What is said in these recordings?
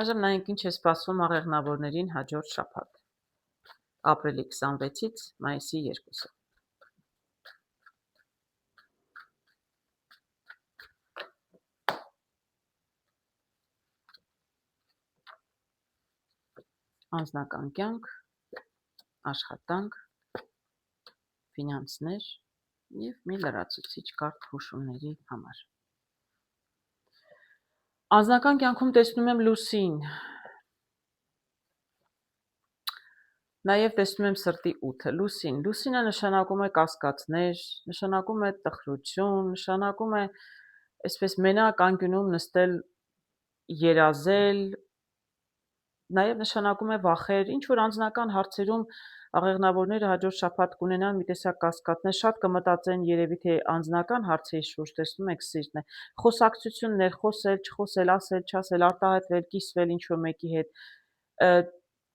Այժմ նայենք ինչ է սպասվում աղեղնավորներին հաջորդ շաբաթ, ապրիլի 26-ից մայիսի 2-ը։ Անձնական կյանք, աշխատանք, ֆինանսներ և մի լրացուցիչ կարճ հուշումների համար։ Անձնական կյանքում տեսնում եմ լուսին, նաև տեսնում եմ սրտի 8-ը, լուսինը նշանակում է կասկածներ, նշանակում է տխրություն, նշանակում է այսպես մենակ անկյունում նստել երազել, նաև նշանակում է վախեր, ինչ-որ անձնական հարցերում աղեղնավորները հաջորդ շաբաթ կունենան մի տեսակ կասկածներ, շատ կմտածեն երևի թե անձնական հարցերի շուրջ, տեսնում եք սիրտն է, խոսակցություններ, խոսել, չխոսել, ասել, չասել, արտահայտվել, կիսվել ինչ-որ մեկի հետ,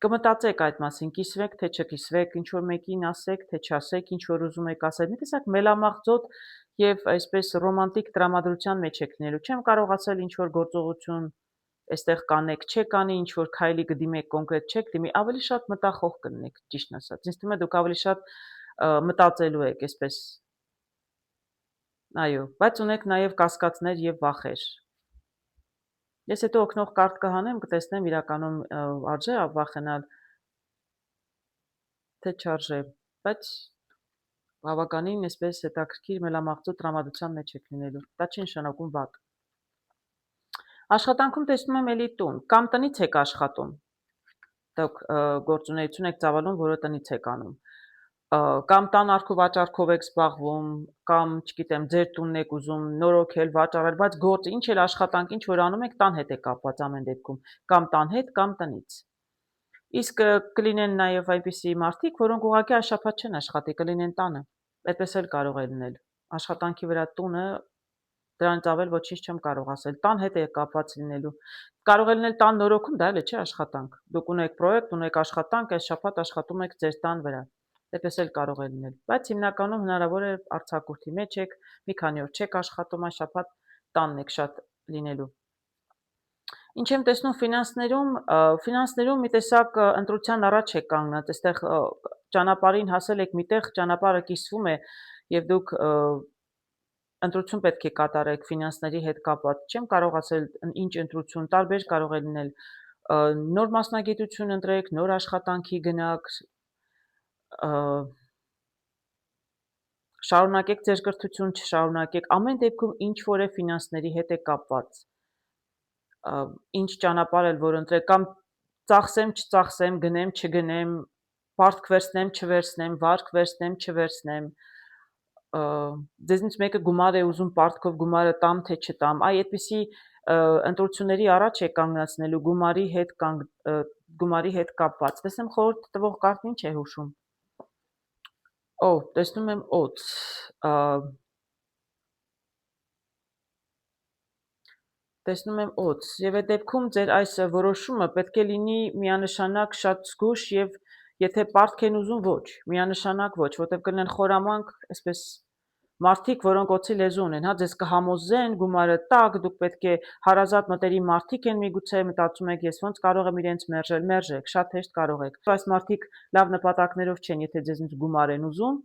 կմտածեք այդ մասին, կիսվեք թե չկիսվեք, ինչ-որ մեկին ասեք թե չասեք, ինչ-որ ուզում եք ասել, մի տեսակ մելամաղձոտ և այսպես ռոմանտիկ տրամադրության մեջ եք լինելու, չեմ կարող ասել ինչ-որ գործողություն այստեղ կանեք, չեք անի, ինչ-որ քայլի կդիմեք, կոնկրետ չեք դիմի, ավելի շատ մտախոհ կլինեք, ճիշտն ասած, ինձ թվում է դուք ավելի շատ մտածելու եք, այսպես, այո, բայց ունեք նաև կասկածներ և վախեր։ Ես հետո օգնող կարդ կհանեմ, կտեսնեմ իրականում արժե վախենալ, թե չարժե, բայց բավականին այսպես հետաքրքիր մելամաղձոտ տրամադրության մեջ եք լինելու, դա չի նշանակում վատ։ Աշխատանքում տեսնում եմ էլի տուն, կամ տնից եք աշխատում, դուք գործունեություն եք ծավալում, որը տնից եք անում, կամ տան առքուվաճառքով եք զբաղվում, կամ, չգիտեմ, ձեր տունն եք ուզում նորոգել, վաճառել, բայց գործը, ինչ էլ աշխատանք, ինչ որ անում եք, տան հետ է կապված ամեն դեպքում, կամ տան հետ, կամ տնից։ Իսկ կլինեն նաև այնպիսի մարդիկ, որոնք ուղղակի այս շաբաթ չեն աշխատի, կլինեն տանը, այդպես էլ կարող է լինել, աշխատանքի վրա տունը, դրանից ավել ոչինչ չեմ կարող ասել, տան հետ է կապված լինելու, կարող է լինել տան նորոգում, դա էլ է չէ աշխատանք, դուք ունեք պրոյեկտ, ունեք աշխատանք, այս շաբաթ աշխատում եք ձեր տան վրա, այդպես էլ կարող է լինել, բայց հիմնականում հնարավոր է արձակուրդի մեջ եք, մի քանի օր չեք աշխատում, այս շաբաթ տանն եք շատ լինելու։ Ինչ եմ տեսնում ֆինանսներում մի տեսակ ընտրության առաջ եք կանգնած, այստեղ ճանապարհին հասել եք միտեղ, ճանապարհը կիսվում է և դուք ընտրություն պետք է կատարեք ֆինանսների հետ կապված, չեմ կարող ասել ինչ ընտրություն, տարբեր կարող է լինել, նոր մասնագիտություն ընտրեք, նոր աշխատանքի գնաք, շարունակեք ձեր կրթություն, չշարունակեք, ամեն դեպքում ինչ-որ է ֆինանսների հետ է կապված, ինչ ճանապարհ էլ որ ընտրեք, կամ ծախսեմ, չծախսեմ, գնեմ, չգնեմ, պարտք վերցնեմ, չվերցնեմ, վարկ վերցնեմ, չվերցնեմ, ձեզնից մեկը գումար է ուզում պարտքով գումարը տամ, թե չտամ, այդպիսի ընտրությունների առաջ եք կանգնացնելու գումարի հետ կապված, տեսնեմ խորհուրդ տվող կարտն ինչ է հուշում, տեսնում եմ օձ, տեսնում եմ օձ, և այդ դեպքում ձեր այս որոշումը պետք է լինի միանշանակ շատ զգույշ և եթե պարտք են ուզում ոչ, միանշանակ ոչ, որտև կլինեն խորամանկ, այսպես մարդիկ, որոնք օձի լեզու ունեն, ձեզ կհամոզեն, գումարը տաք, դուք պետք է հարազատ մտերիմ մարդիկ են միգուցե, մտածում եք ես ոնց կարող եմ իրենց մերժել, մերժեք, շատ հեշտ կարող եք, այս մարդիկ լավ նպատակներով չեն, եթե ձեզնից գումար են ուզում,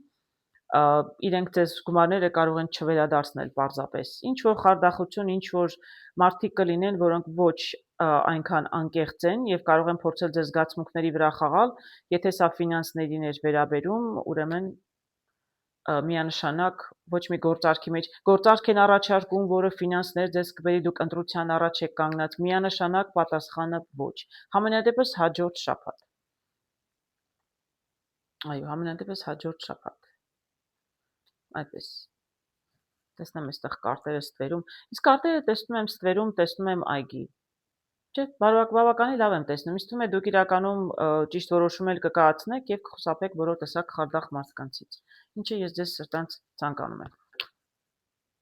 իրենք ձեզ գումարները կարող են չվերադարձնել պարզապես, ինչ-որ խարդախություն, ինչ-որ մարդիկ կլինեն, որոնք ոչ այնքան անկեղծ են և կարող են փորձել ձեր զգացմունքների վրա խաղալ, եթե սա ֆինանսներին էր վերաբերում, ուրեմն միանշանակ ոչ մի գործարք են առաջարկում, որը ֆինանսներ ձեզ կբերի, դուք ընտրության առաջ եք կանգնած, միանշանակ պատասխանը ոչ, համենայնդեպս հաջորդ շաբաթ, այո, համենայնդեպս հաջորդ շաբաթ, այդպես, տեսնեմ այստեղ կարտերը ստվերում, իսկ կարտերը տեսնում եմ ստվերում, տեսնում եմ այգի, չէ, բավականին լավ եմ տեսնում, ինձ թվում է դուք իրականում ճիշտ որոշում էլ կկայացնեք և կխուսափեք բոլոր տեսակ խարդախ մարդկանցից, ինչը ես ձեզ սրտանց ցանկանում եմ։